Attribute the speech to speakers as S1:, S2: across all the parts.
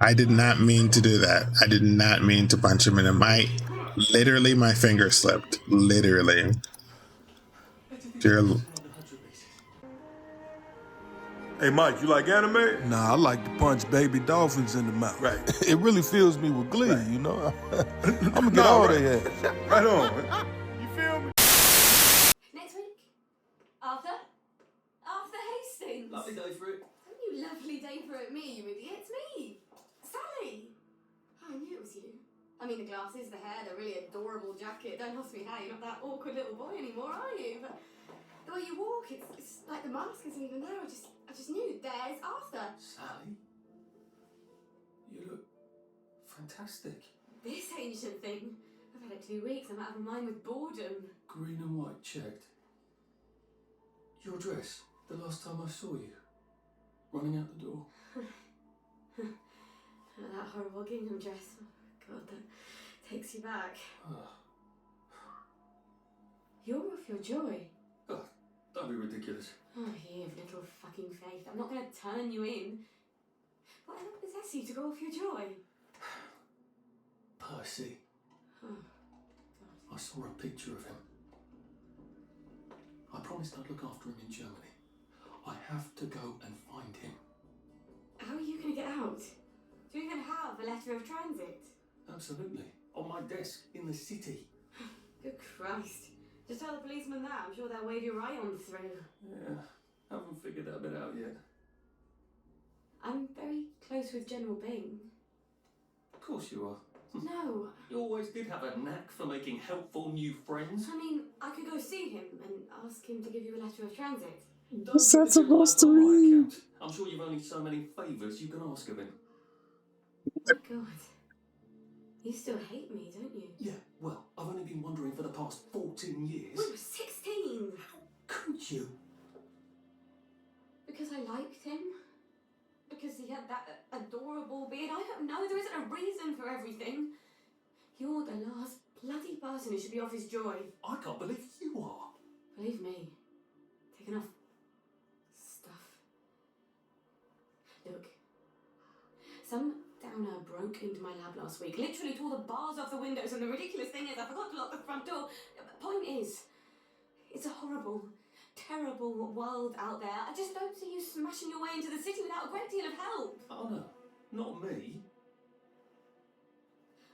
S1: I did not mean to do that. I did not mean to punch him in the mic. Literally, my finger slipped. Literally. Dear,
S2: Hey Mike, you like anime?
S3: Nah, I like to punch baby dolphins in the mouth.
S2: Right.
S3: It really fills me with glee,
S2: Right.
S3: you know? I'm gonna get all they ass.
S2: Right on. You feel me?
S4: Next week? Arthur? Arthur Hastings?
S5: Lovely day for it.
S4: Don't you lovely day for it, me, you idiot. It's me. Sally. Oh, I knew it was you. I mean, the glasses, the hair, the really adorable jacket. Don't ask me how. You're not that awkward little boy anymore, are you? But the way you walk, it's like the mask isn't even there. I just knew. There's Arthur.
S5: Sally? You look fantastic.
S4: This ancient thing. I've had it 2 weeks. I'm out of my mind with boredom.
S5: Green and white checked. Your dress, the last time I saw you. Running out the door.
S4: That horrible gingham dress. Oh, God, that takes you back. You're off your joy.
S5: Oh, don't be ridiculous.
S4: Oh, you've little fucking faith. I'm not going to turn you in. Whatever possesses you to go off your joy?
S5: Percy.
S4: Oh,
S5: I saw a picture of him. I promised I'd look after him in Germany. I have to go and find him.
S4: how are you going to get out? Do you even have a letter of transit?
S5: Absolutely. On my desk in the city.
S4: Good Christ. Just tell the policeman that. I'm sure they'll wave your right on through.
S5: Yeah, haven't figured that bit out yet.
S4: I'm very close with General Bing.
S5: Of course you are.
S4: No,
S5: You always did have a knack for making helpful new friends.
S4: I mean, I could go see him and ask him to give you a letter of transit.
S1: what's that supposed to mean?
S5: I'm sure you've only so many favours you can ask of him.
S4: God. You still hate me, don't you?
S5: Yeah, well, I've only been wondering for the past 14 years.
S4: We were 16.
S5: Could you?
S4: Because I liked him. Because he had that adorable beard. I don't know. There isn't a reason for everything. You're the last bloody person who should be off his joy.
S5: I can't believe you are.
S4: Believe me. Take enough stuff. Look. Some downer broke into my lab last week. Literally tore the bars off the windows, and the ridiculous thing is I forgot to lock the front door. Point is, it's a horrible, terrible world out there. I just don't see you smashing your way into the city without a great deal of help.
S5: Oh no, not me.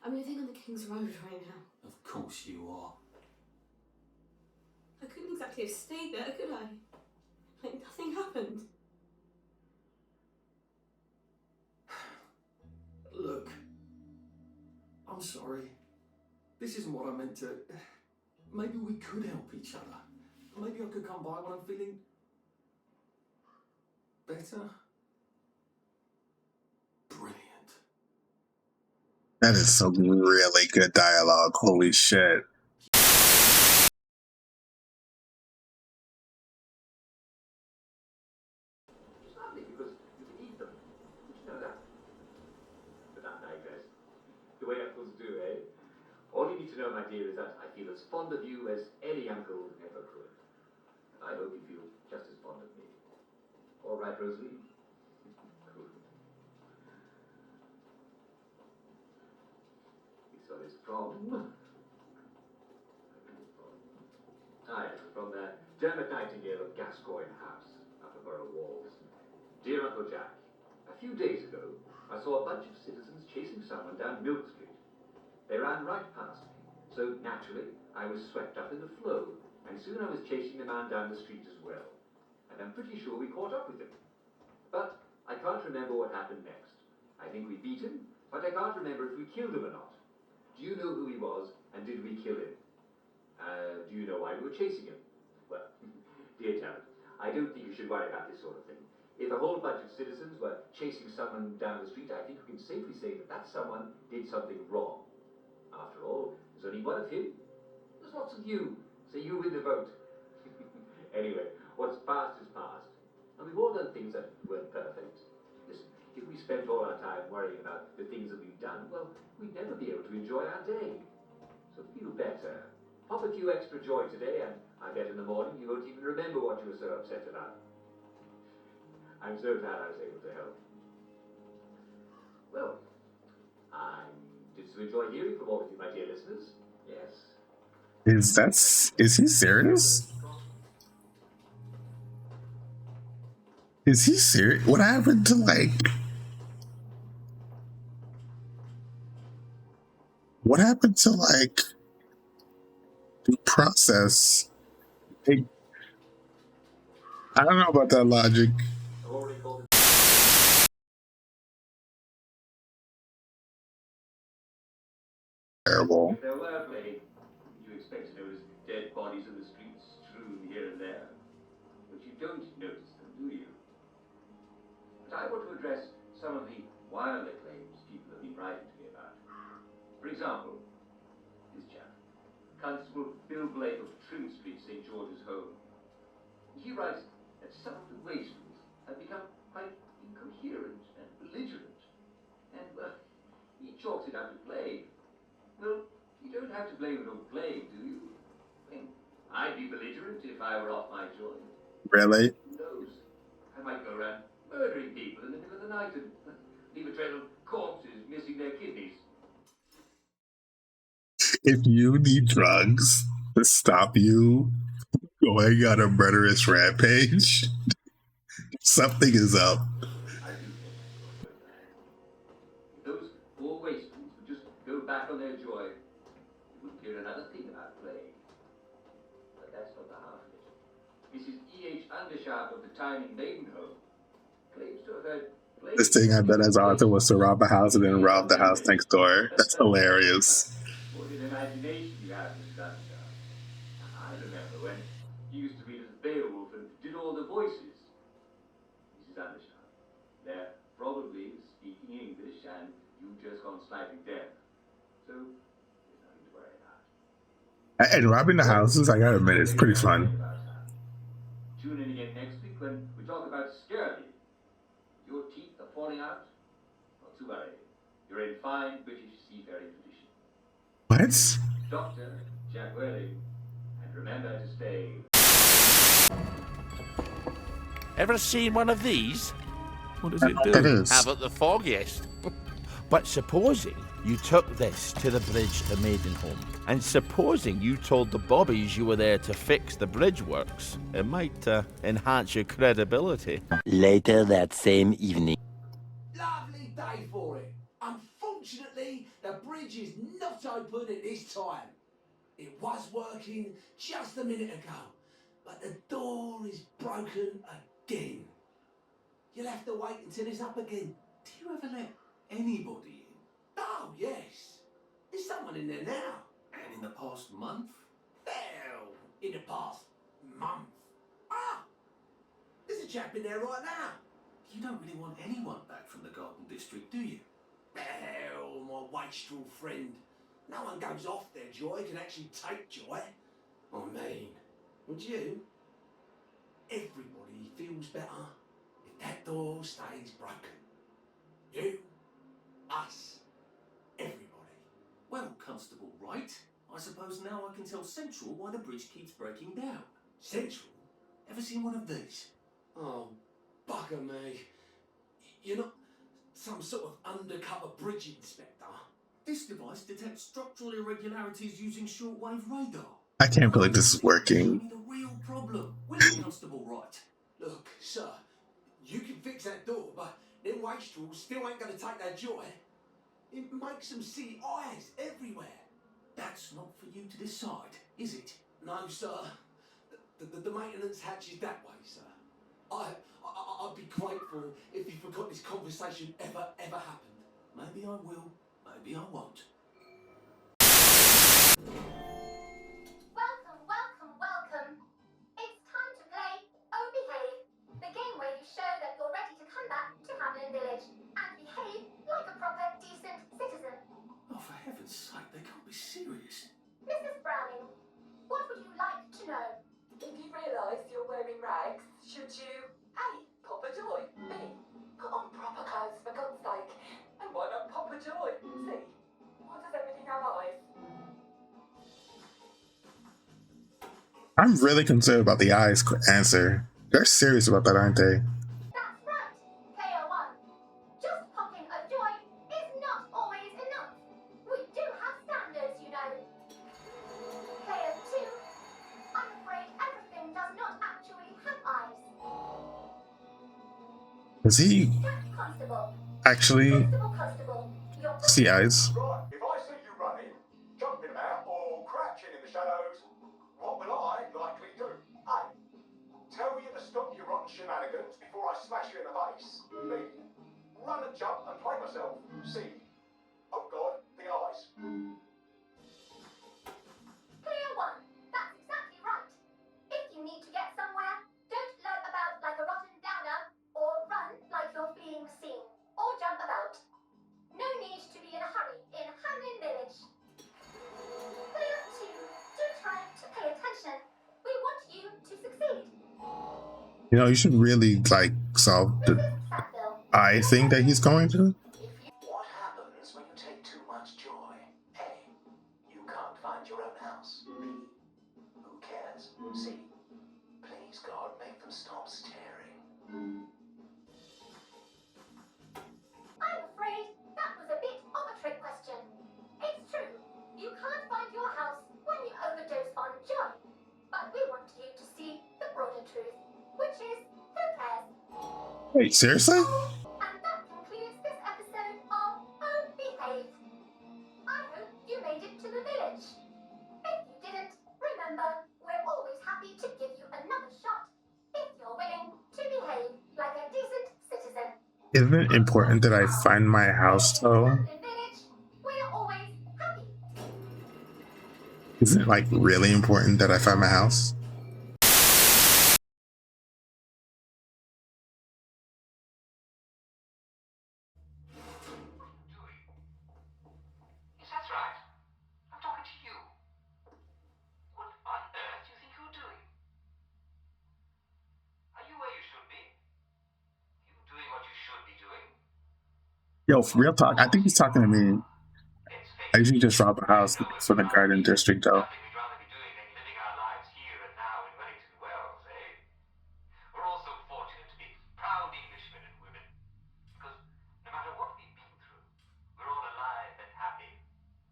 S4: I'm living on the King's Road right now.
S5: Of course you are.
S4: I couldn't exactly have stayed there, could I? Like nothing happened.
S5: Look, I'm sorry. This isn't what I meant to... Maybe we could help each other. Maybe I could come by when I'm feeling... better. Brilliant.
S1: That is some really good dialogue. Holy shit.
S6: Sadly, because you can eat them. Did you know that? But that digress. The way uncles do, eh? All you need to know, my dear, is that I feel as fond of you as any uncle ever could. And I hope you feel just as fond of me. All right, Rosalie? Cool. This one is from... from the Dermot Nightingale of Gascoigne House, up the Borough Walls. Dear Uncle Jack, a few days ago, I saw a bunch of citizens chasing someone down Milk Street. They ran right past me, so naturally, I was swept up in the flow, and soon I was chasing the man down the street as well. And I'm pretty sure we caught up with him. But I can't remember what happened next. I think we beat him, but I can't remember if we killed him or not. Do you know who he was, and did we kill him? Do you know why we were chasing him? Well, dear Talent, I don't think you should worry about this sort of thing. If a whole bunch of citizens were chasing someone down the street, I think we can safely say that that someone did something wrong. After all, there's only one of him. There's lots of you, so you win the vote. Anyway, what's past is past. And we've all done things that weren't perfect. Listen, if we spent all our time worrying about the things that we've done, well, we'd never be able to enjoy our day. So feel better. Pop a few extra joy today, and I bet in the morning you won't even remember what you were so upset about. I'm so glad I was able to help. Well, I did so enjoy hearing from all of you, my dear listeners. Yes.
S1: Is he serious? Is he serious? What happened to like? What happened to like the process? Like, I don't know about that logic.
S6: I've already called it.
S1: Terrible.
S6: If there were plague, you expect to notice dead bodies in the streets strewn here and there. But you don't notice them, do you? But I want to address some of the wilder claims people have been writing to me about. For example, this chap, Constable Bill Blake of Trim Street, St. George's Home. He writes that some of the wastrels have become quite incoherent and belligerent. And, well, he chalks it up to plague. Well, you don't have to blame it on plague, do you? I mean, I'd be belligerent if I were off my joint.
S1: Really?
S6: Who knows? I might go around murdering people in the middle of the night and leave a trail of corpses missing their kidneys.
S1: If you need drugs to stop you going on a murderous rampage, something is up.
S6: I do think I got that. If those poor wastrels would just go back on their joy, we wouldn't hear another thing about plague. But that's not the half of it. Mrs. E.H. Undersharp of the Tyne Maiden Home claims to have heard plague.
S1: This thing I bet as Arthur was to rob a house and then rob the house next door. That's hilarious.
S6: What an imagination you have, Mrs. Undersharp. I remember when you used to read as Beowulf and did all the voices. Mrs. Undersharp, they're probably speaking English and you've just gone slightly deaf. So, there's nothing to worry about.
S1: And robbing the houses, I gotta admit, it's pretty fun.
S6: Tune in again next week when we talk about scurvy. Your teeth are falling out? Not to worry. You're in fine British seafaring tradition.
S1: What?
S6: Dr. Jack Whirling. And remember to stay.
S7: Ever seen one of these? What does it do?
S1: It is.
S7: Haven't the foggiest. But supposing you took this to the bridge to Maidenholm, and supposing you told the bobbies you were there to fix the bridge works, it might enhance your credibility.
S8: Later that same evening.
S9: Lovely day for it. Unfortunately, the bridge is not open at this time. It was working just a minute ago, but the door is broken again. You'll have to wait until it's up again.
S5: Do you ever let anybody in?
S9: Oh, yes. There's someone in there now.
S5: And in the past month?
S9: Well, in the past month. Ah! There's a chap in there right now.
S5: You don't really want anyone back from the Garden District, do you?
S9: Well, my wastrel friend. No one goes off their joy can actually take joy. I mean, would you? Everybody feels better if that door stays broken. You, us, everybody.
S5: Well, Constable Wright, I suppose now I can tell Central why the bridge keeps breaking down.
S9: Central?
S5: Ever seen one of these?
S9: Oh, bugger me. You're not some sort of undercover bridge inspector?
S5: This device detects structural irregularities using shortwave radar.
S1: I can't believe this is working.
S5: The real problem, will you, Constable Wright?
S9: Look, sir, you can fix that door, but them wastrels still ain't gonna take that joy. It makes them see eyes everywhere.
S5: That's not for you to decide, is it?
S9: No, sir. The maintenance hatch is that way, sir. I'd be grateful if you forgot this conversation ever happened.
S5: Maybe I will, maybe I won't.
S10: Welcome. It's time to play Oh Behave, the game where you show that you're ready to come back to Hamlin Village and behave like a proper, decent citizen.
S5: Oh, for heaven's sake, they can't be serious.
S10: Mrs. Browning, what would you like to know?
S11: If you realise you're wearing rags, should you A. Pop a joy, B. Put on proper clothes for God's sake, and why not pop a joy, C. Why does everything have eyes?
S1: I'm really concerned about the eyes answer. They're serious about that, aren't they?
S10: That's right, KO1. Just popping a joy
S1: Does he
S10: Jack Constable.
S1: actually
S10: Constable. Your
S1: see eyes?
S2: Right, if I see you running, jumping about, or crouching in the shadows, what will I likely do? A. Tell you to stop your rotten shenanigans before I smash you in the face. B. Run and jump and play myself. C. Oh God, the eyes.
S10: Clear one. That's exactly right. If you need to get somewhere, don't lope about like a rotten downer, or run like you're fleeing the scene, or jump about. No need to be in a hurry in Hamlin Village. Clear two. Do try to pay attention. We want you to succeed.
S1: You know, you should really like solve the eye thing that he's going to.
S9: What happens when you take too much joy? A. You can't find your own house. B. Who cares? C. Please God, make them stop staring.
S10: I'm afraid that was a bit of a trick question. It's true, you can't find your house when you overdose on joy. But we want you to see the broader truth, which is, who cares?
S1: Wait, seriously?
S10: And that concludes this episode of Oh Behave. I hope you made it to the village. If you didn't, remember, we're always happy to give you another shot if you're willing to behave like a decent citizen.
S1: Isn't it important that I find my house though?
S10: We're always happy.
S1: Isn't it like really important that I find my house?
S6: Yes, that's right. I'm talking to you. What on earth do you think you're doing? Are you where you should be? You doing what you should be doing?
S1: Yo, for real talk, I think he's talking to me. I usually just rob a house for the garden district though.
S6: Nothing we'd rather be doing than living our lives here and now in Wellington Wells, eh? We're all so fortunate to be proud Englishmen and women. Because no matter what we've been through, we're all alive and happy.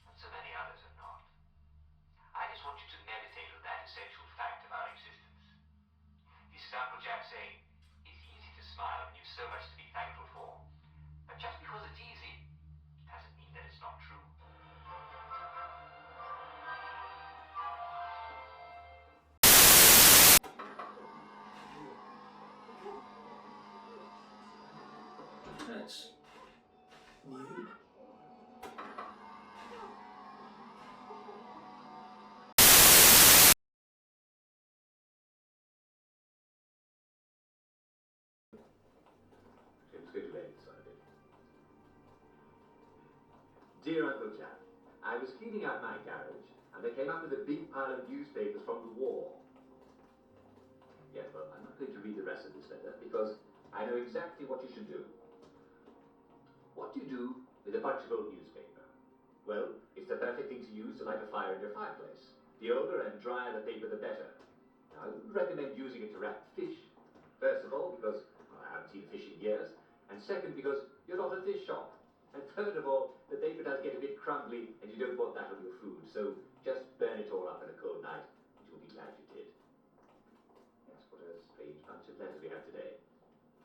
S6: And so many others are not. I just want you to meditate on that essential fact of our existence. This is Uncle Jack saying, it's easy to smile when you've so much to be thankful for. But just because it's easy, doesn't mean that it's not true.
S5: That's new.
S6: It's good to lay inside it. Dear Uncle Jack, I was cleaning out my garage and I came up with a big pile of newspapers from the war. Yes, well, I'm not going to read the rest of this letter because I know exactly what you should do. What do you do with a bunch of old newspaper? Well, it's the perfect thing to use to light a fire in your fireplace. The older and drier the paper, the better. Now, I wouldn't recommend using it to wrap fish. First of all, because I haven't seen fish in years. And second, because you're not a fish shop. And third of all, the paper does get a bit crumbly and you don't want that on your food. So just burn it all up in a cold night and you'll be glad you did. Yes, what a strange bunch of letters we have today.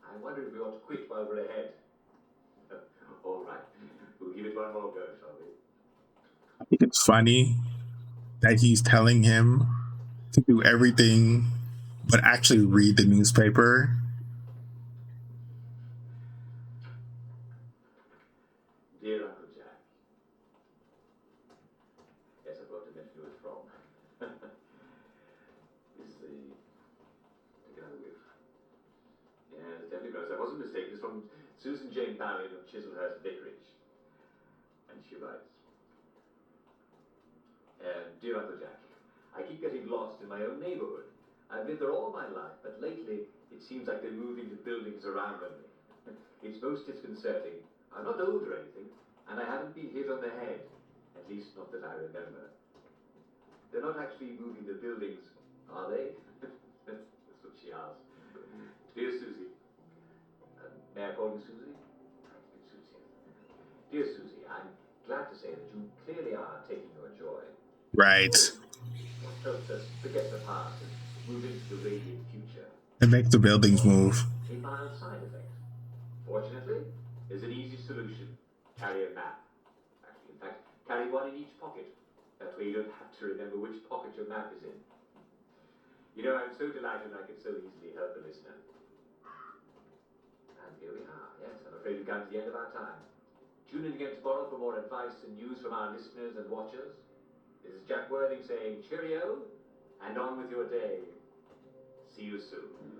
S6: I wonder if we ought to quit while we're ahead. All right, we'll give it one more go, shall we?
S1: I think it's funny that he's telling him to do everything but actually read the newspaper.
S6: Dear Uncle Jack. Yes, I forgot to mention who it's from. This is the... Take another whiff. Yes, definitely knows. I wasn't mistaken. It's from Susan Jane Ballard of Chislehurst Vicarage. And she writes, Dear Uncle Jack, I keep getting lost in my own neighborhood. I've lived there all my life, but lately it seems like they're moving to buildings around me. It's most disconcerting. I'm not old or anything, and I haven't been hit on the head, at least not that I remember. They're not actually moving the buildings, are they? That's what she asked. Dear Susie, may I call you Susie? It's Susie. Dear Susie, I'm glad to say that you clearly are taking your joy.
S1: Right.
S6: What helps us forget the past and move into the radiant future?
S1: And make the buildings move.
S6: A mild side effect. carry a map. Actually, in fact, carry one in each pocket. That way you don't have to remember which pocket your map is in. You know, I'm so delighted I could so easily help the listener. And here we are. Yes, I'm afraid we've come to the end of our time. Tune in again tomorrow for more advice and news from our listeners and watchers. This is Jack Worthing saying cheerio, and on with your day. See you soon.